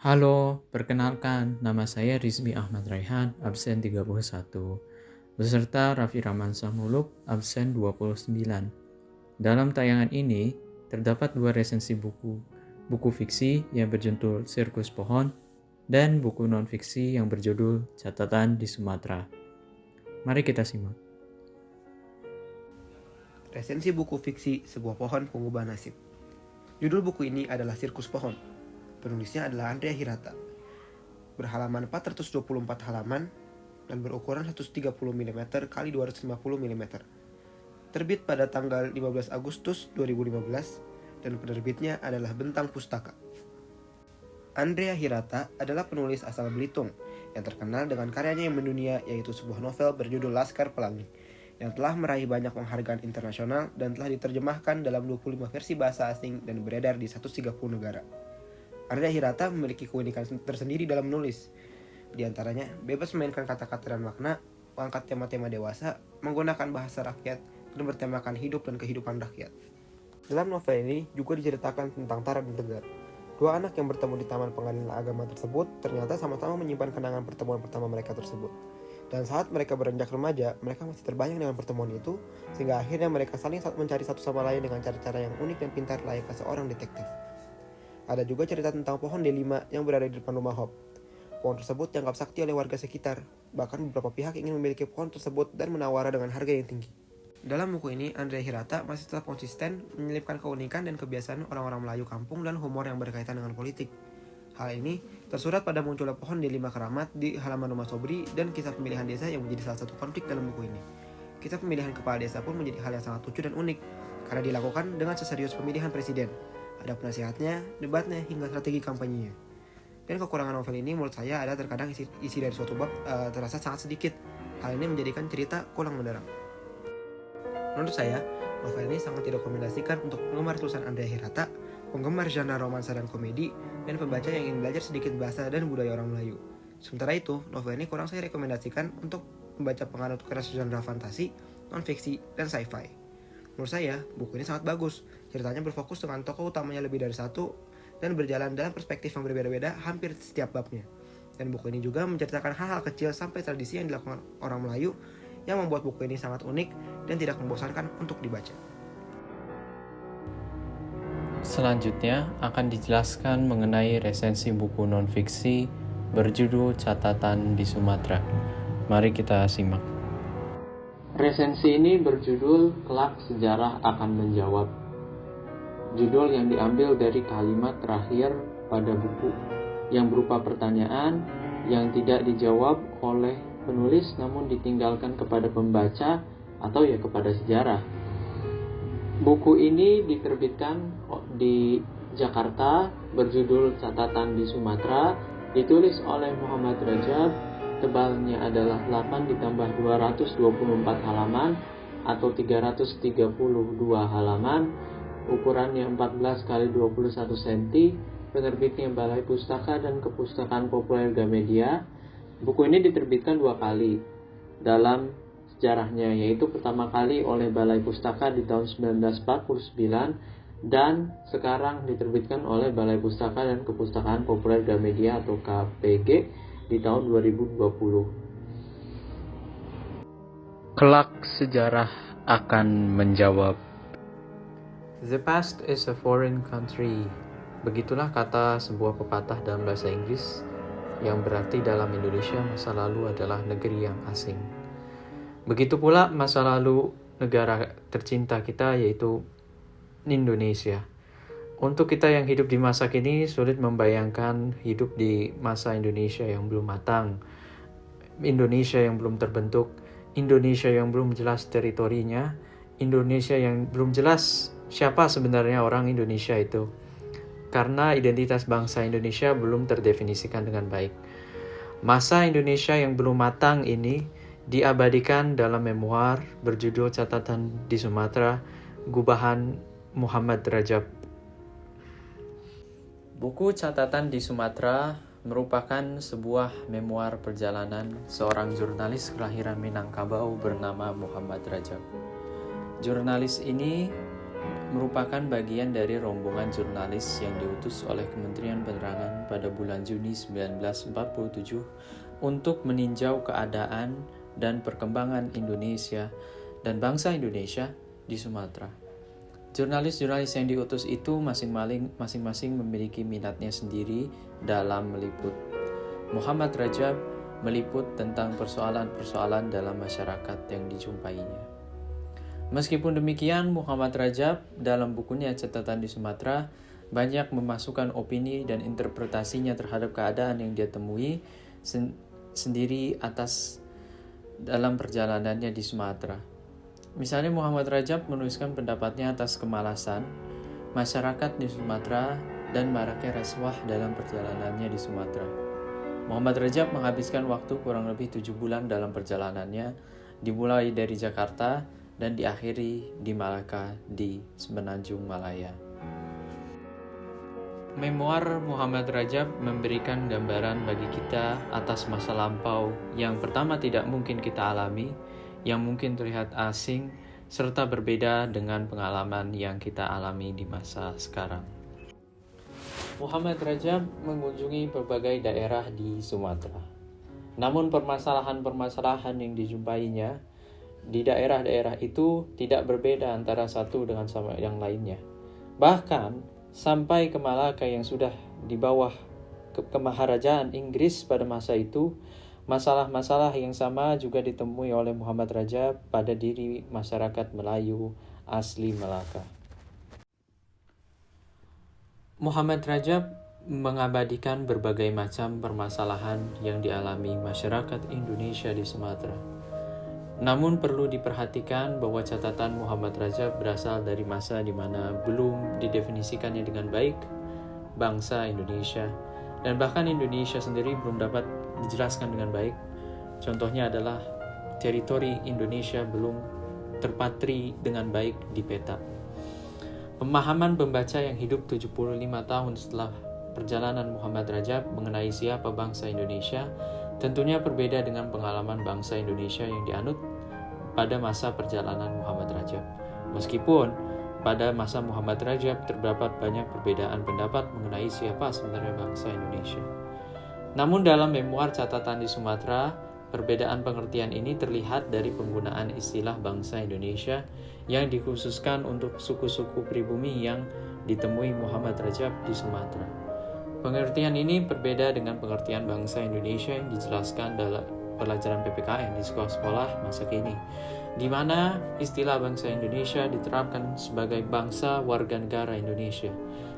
Halo, perkenalkan, nama saya Rizmi Ahmad Raihan, absen 31, beserta Raffi Ramansyah Muluk, absen 29. Dalam tayangan ini, terdapat dua resensi buku fiksi yang berjudul Sirkus Pohon, dan buku non-fiksi yang berjudul Catatan di Sumatera. Mari kita simak. Resensi buku fiksi Sebuah Pohon Pengubah Nasib. Judul buku ini adalah Sirkus Pohon. Penulisnya adalah Andrea Hirata. Berhalaman 424 halaman dan berukuran 130 mm x 250 mm. Terbit pada tanggal 15 Agustus 2015 dan penerbitnya adalah Bentang Pustaka. Andrea Hirata adalah penulis asal Belitung yang terkenal dengan karyanya yang mendunia, yaitu sebuah novel berjudul Laskar Pelangi yang telah meraih banyak penghargaan internasional dan telah diterjemahkan dalam 25 versi bahasa asing dan beredar di 130 negara. Andrea Hirata memiliki keunikan tersendiri dalam menulis. Di antaranya, bebas memainkan kata-kata dan makna, mengangkat tema-tema dewasa, menggunakan bahasa rakyat, dan bertemakan hidup dan kehidupan rakyat. Dalam novel ini juga diceritakan tentang Tara dan Tegar. Dua anak yang bertemu di taman pengadilan agama tersebut ternyata sama-sama menyimpan kenangan pertemuan pertama mereka tersebut. Dan saat mereka beranjak remaja, mereka masih terbayang dengan pertemuan itu, sehingga akhirnya mereka saling mencari satu sama lain dengan cara-cara yang unik dan pintar layaknya seorang detektif. Ada juga cerita tentang pohon D5 yang berada di depan rumah Hop. Pohon tersebut dianggap sakti oleh warga sekitar, bahkan beberapa pihak ingin memiliki pohon tersebut dan menawarnya dengan harga yang tinggi. Dalam buku ini, Andrea Hirata masih tetap konsisten menyelipkan keunikan dan kebiasaan orang-orang Melayu kampung dan humor yang berkaitan dengan politik. Hal ini tersurat pada munculnya pohon D5 keramat di halaman rumah Sobri dan kisah pemilihan desa yang menjadi salah satu konflik dalam buku ini. Kisah pemilihan kepala desa pun menjadi hal yang sangat lucu dan unik, karena dilakukan dengan seserius pemilihan presiden. Ada penasihatnya, debatnya, hingga strategi kampanyenya. Dan kekurangan novel ini menurut saya ada terkadang isi dari suatu bab terasa sangat sedikit. Hal ini menjadikan cerita kurang mendalam. Menurut saya, novel ini sangat direkomendasikan untuk penggemar tulisan Andrea Hirata, penggemar genre romansa dan komedi, dan pembaca yang ingin belajar sedikit bahasa dan budaya orang Melayu. Sementara itu, novel ini kurang saya rekomendasikan untuk pembaca penganut keras genre fantasi, non-fiksi, dan sci-fi. Menurut saya, buku ini sangat bagus. Ceritanya berfokus dengan tokoh utamanya lebih dari satu dan berjalan dalam perspektif yang berbeda-beda hampir setiap babnya. Dan buku ini juga menceritakan hal-hal kecil sampai tradisi yang dilakukan orang Melayu yang membuat buku ini sangat unik dan tidak membosankan untuk dibaca. Selanjutnya akan dijelaskan mengenai resensi buku non-fiksi berjudul Catatan di Sumatera. Mari kita simak. Resensi ini berjudul Kelak Sejarah Akan Menjawab. Judul yang diambil dari kalimat terakhir pada buku yang berupa pertanyaan yang tidak dijawab oleh penulis namun ditinggalkan kepada pembaca atau kepada sejarah. Buku ini diterbitkan di Jakarta berjudul Catatan di Sumatera, ditulis oleh Muhammad Rajab. Tebalnya adalah 8 ditambah 224 halaman atau 332 halaman, ukurannya 14 x 21 cm, penerbitnya Balai Pustaka dan Kepustakaan Populer Gramedia. Buku ini diterbitkan dua kali dalam sejarahnya, yaitu pertama kali oleh Balai Pustaka di tahun 1949 dan sekarang diterbitkan oleh Balai Pustaka dan Kepustakaan Populer Gramedia atau KPG di tahun 2020. Kelak sejarah akan menjawab. The past is a foreign country. Begitulah kata sebuah pepatah dalam bahasa Inggris yang berarti dalam Indonesia masa lalu adalah negeri yang asing. Begitu pula masa lalu negara tercinta kita yaitu Indonesia. Untuk kita yang hidup di masa kini, sulit membayangkan hidup di masa Indonesia yang belum matang, Indonesia yang belum terbentuk, Indonesia yang belum jelas teritorinya, Indonesia yang belum jelas siapa sebenarnya orang Indonesia itu. Karena identitas bangsa Indonesia belum terdefinisikan dengan baik. Masa Indonesia yang belum matang ini diabadikan dalam memoir berjudul Catatan di Sumatera, gubahan Muhammad Rajab. Buku Catatan di Sumatera merupakan sebuah memoir perjalanan seorang jurnalis kelahiran Minangkabau bernama Muhammad Rajab. Jurnalis ini merupakan bagian dari rombongan jurnalis yang diutus oleh Kementerian Penerangan pada bulan Juni 1947 untuk meninjau keadaan dan perkembangan Indonesia dan bangsa Indonesia di Sumatera. Jurnalis-jurnalis yang diutus itu masing-masing memiliki minatnya sendiri dalam meliput. Muhammad Rajab meliput tentang persoalan-persoalan dalam masyarakat yang dijumpainya. Meskipun demikian, Muhammad Rajab dalam bukunya Catatan di Sumatera banyak memasukkan opini dan interpretasinya terhadap keadaan yang dia temui sendiri atas dalam perjalanannya di Sumatera. Misalnya Muhammad Rajab menuliskan pendapatnya atas kemalasan masyarakat di Sumatera dan maraknya rasuah dalam perjalanannya di Sumatera. Muhammad Rajab menghabiskan waktu kurang lebih 7 bulan dalam perjalanannya, dimulai dari Jakarta dan diakhiri di Malaka di Semenanjung Malaya. Memoir Muhammad Rajab memberikan gambaran bagi kita atas masa lampau yang pertama tidak mungkin kita alami, yang mungkin terlihat asing, serta berbeda dengan pengalaman yang kita alami di masa sekarang. Muhammad Rajab mengunjungi berbagai daerah di Sumatera. Namun permasalahan-permasalahan yang dijumpainya di daerah-daerah itu tidak berbeda antara satu dengan sama yang lainnya. Bahkan sampai ke Malaka yang sudah di bawah kemaharajaan Inggris pada masa itu, masalah-masalah yang sama juga ditemui oleh Muhammad Rajab pada diri masyarakat Melayu asli Malaka. Muhammad Rajab mengabadikan berbagai macam permasalahan yang dialami masyarakat Indonesia di Sumatera. Namun perlu diperhatikan bahwa catatan Muhammad Rajab berasal dari masa di mana belum didefinisikannya dengan baik bangsa Indonesia, dan bahkan Indonesia sendiri belum dapat dijelaskan dengan baik. Contohnya adalah teritori Indonesia belum terpatri dengan baik di peta. Pemahaman pembaca yang hidup 75 tahun setelah perjalanan Muhammad Rajab mengenai siapa bangsa Indonesia tentunya berbeda dengan pengalaman bangsa Indonesia yang dianut pada masa perjalanan Muhammad Rajab. Meskipun pada masa Muhammad Rajab terdapat banyak perbedaan pendapat mengenai siapa sebenarnya bangsa Indonesia. Namun dalam memoir Catatan di Sumatera, perbedaan pengertian ini terlihat dari penggunaan istilah bangsa Indonesia yang dikhususkan untuk suku-suku pribumi yang ditemui Muhammad Rajab di Sumatera. Pengertian ini berbeda dengan pengertian bangsa Indonesia yang dijelaskan dalam pelajaran PPKN di sekolah-sekolah masa kini, di mana istilah bangsa Indonesia diterapkan sebagai bangsa warga negara Indonesia,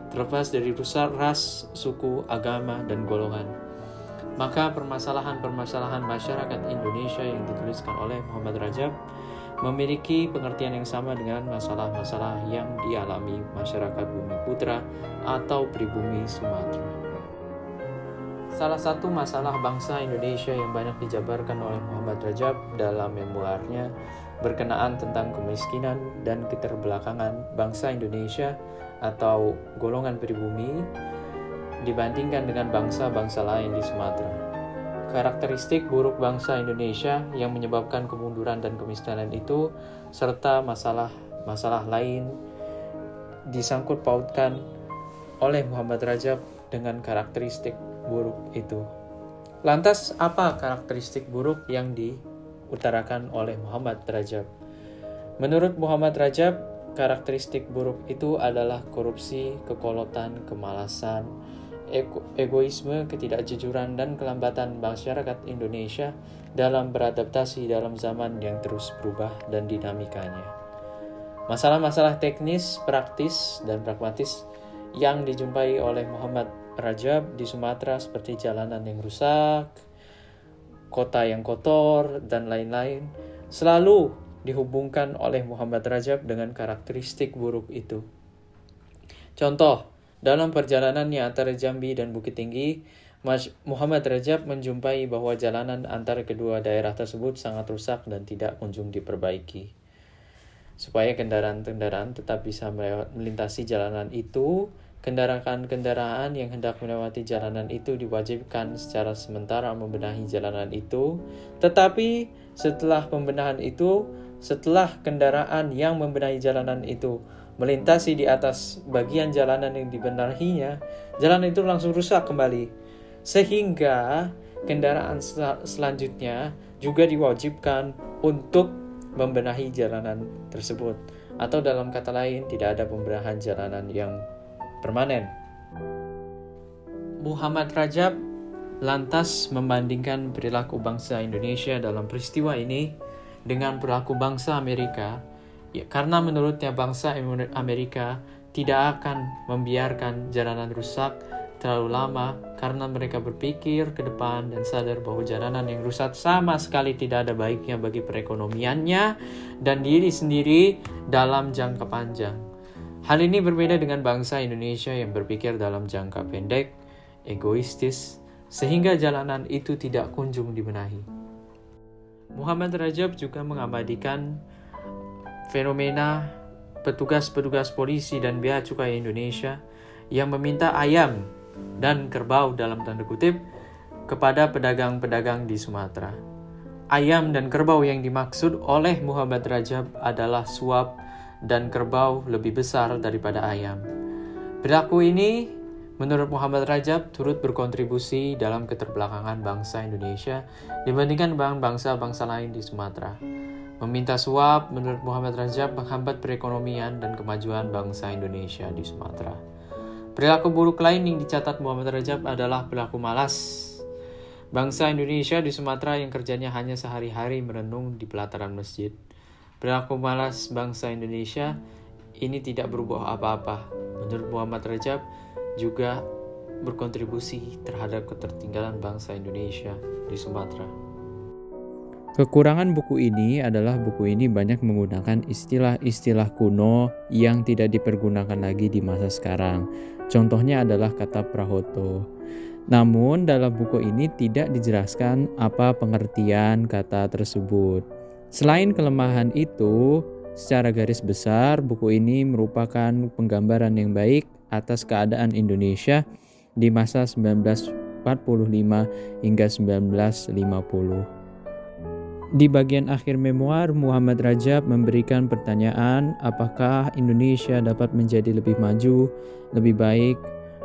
terlepas dari ras, suku, agama, dan golongan. Maka permasalahan-permasalahan masyarakat Indonesia yang dituliskan oleh Muhammad Rajab memiliki pengertian yang sama dengan masalah-masalah yang dialami masyarakat Bumi Putra atau pribumi Sumatera. Salah satu masalah bangsa Indonesia yang banyak dijabarkan oleh Muhammad Rajab dalam memoarnya berkenaan tentang kemiskinan dan keterbelakangan bangsa Indonesia atau golongan pribumi dibandingkan dengan bangsa-bangsa lain di Sumatera. Karakteristik buruk bangsa Indonesia yang menyebabkan kemunduran dan kemiskinan itu serta masalah-masalah lain disangkut pautkan oleh Muhammad Rajab dengan karakteristik buruk itu. Lantas apa karakteristik buruk yang diutarakan oleh Muhammad Rajab? Menurut Muhammad Rajab, karakteristik buruk itu adalah korupsi, kekolotan, kemalasan, egoisme, ketidakjujuran, dan kelambatan masyarakat Indonesia dalam beradaptasi dalam zaman yang terus berubah dan dinamikanya. Masalah-masalah teknis, praktis, dan pragmatis yang dijumpai oleh Muhammad Rajab di Sumatera seperti jalanan yang rusak, kota yang kotor, dan lain-lain selalu dihubungkan oleh Muhammad Rajab dengan karakteristik buruk itu. Contoh, dalam perjalanannya antara Jambi dan Bukit Tinggi, Muhammad Rajab menjumpai bahwa jalanan antara kedua daerah tersebut sangat rusak dan tidak kunjung diperbaiki. Supaya kendaraan-kendaraan tetap bisa melintasi jalanan itu, kendaraan-kendaraan yang hendak melewati jalanan itu diwajibkan secara sementara membenahi jalanan itu. Tetapi setelah pembenahan itu, setelah kendaraan yang membenahi jalanan itu melintasi di atas bagian jalanan yang dibenahinya, jalanan itu langsung rusak kembali. Sehingga kendaraan selanjutnya juga diwajibkan untuk membenahi jalanan tersebut. Atau dalam kata lain, tidak ada pembenahan jalanan yang permanen. Muhammad Rajab lantas membandingkan perilaku bangsa Indonesia dalam peristiwa ini dengan perilaku bangsa Amerika, karena menurutnya bangsa Amerika tidak akan membiarkan jalanan rusak terlalu lama karena mereka berpikir ke depan dan sadar bahwa jalanan yang rusak sama sekali tidak ada baiknya bagi perekonomiannya dan diri sendiri dalam jangka panjang. Hal ini berbeda dengan bangsa Indonesia yang berpikir dalam jangka pendek, egoistis, sehingga jalanan itu tidak kunjung dibenahi. Muhammad Rajab juga mengabadikan fenomena petugas-petugas polisi dan bea cukai Indonesia yang meminta ayam dan kerbau dalam tanda kutip kepada pedagang-pedagang di Sumatera. Ayam dan kerbau yang dimaksud oleh Muhammad Rajab adalah suap dan kerbau lebih besar daripada ayam. Perilaku ini menurut Muhammad Rajab turut berkontribusi dalam keterbelakangan bangsa Indonesia dibandingkan bangsa-bangsa lain di Sumatera. Meminta suap menurut Muhammad Rajab menghambat perekonomian dan kemajuan bangsa Indonesia di Sumatera. Perilaku buruk lain yang dicatat Muhammad Rajab adalah perilaku malas. Bangsa Indonesia di Sumatera yang kerjanya hanya sehari-hari merenung di pelataran masjid. Perilaku malas bangsa Indonesia ini tidak berubah apa-apa. Menurut Muhammad Rajab, juga berkontribusi terhadap ketertinggalan bangsa Indonesia di Sumatera. Kekurangan buku ini adalah buku ini banyak menggunakan istilah-istilah kuno yang tidak dipergunakan lagi di masa sekarang. Contohnya adalah kata prahoto. Namun dalam buku ini tidak dijelaskan apa pengertian kata tersebut. Selain kelemahan itu, secara garis besar buku ini merupakan penggambaran yang baik atas keadaan Indonesia di masa 1945 hingga 1950. Di bagian akhir memoar, Muhammad Rajab memberikan pertanyaan apakah Indonesia dapat menjadi lebih maju, lebih baik,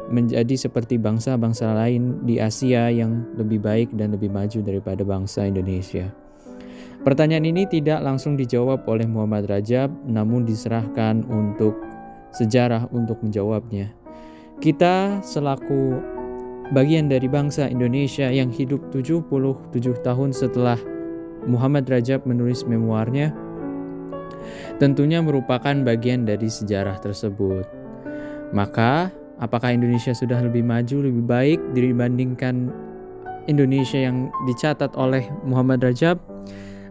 menjadi seperti bangsa-bangsa lain di Asia yang lebih baik dan lebih maju daripada bangsa Indonesia. Pertanyaan ini tidak langsung dijawab oleh Muhammad Rajab, namun diserahkan untuk sejarah untuk menjawabnya. Kita selaku bagian dari bangsa Indonesia yang hidup 77 tahun setelah Muhammad Rajab menulis memoarnya, tentunya merupakan bagian dari sejarah tersebut. Maka, apakah Indonesia sudah lebih maju, lebih baik dibandingkan Indonesia yang dicatat oleh Muhammad Rajab?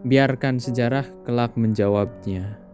Biarkan sejarah kelak menjawabnya.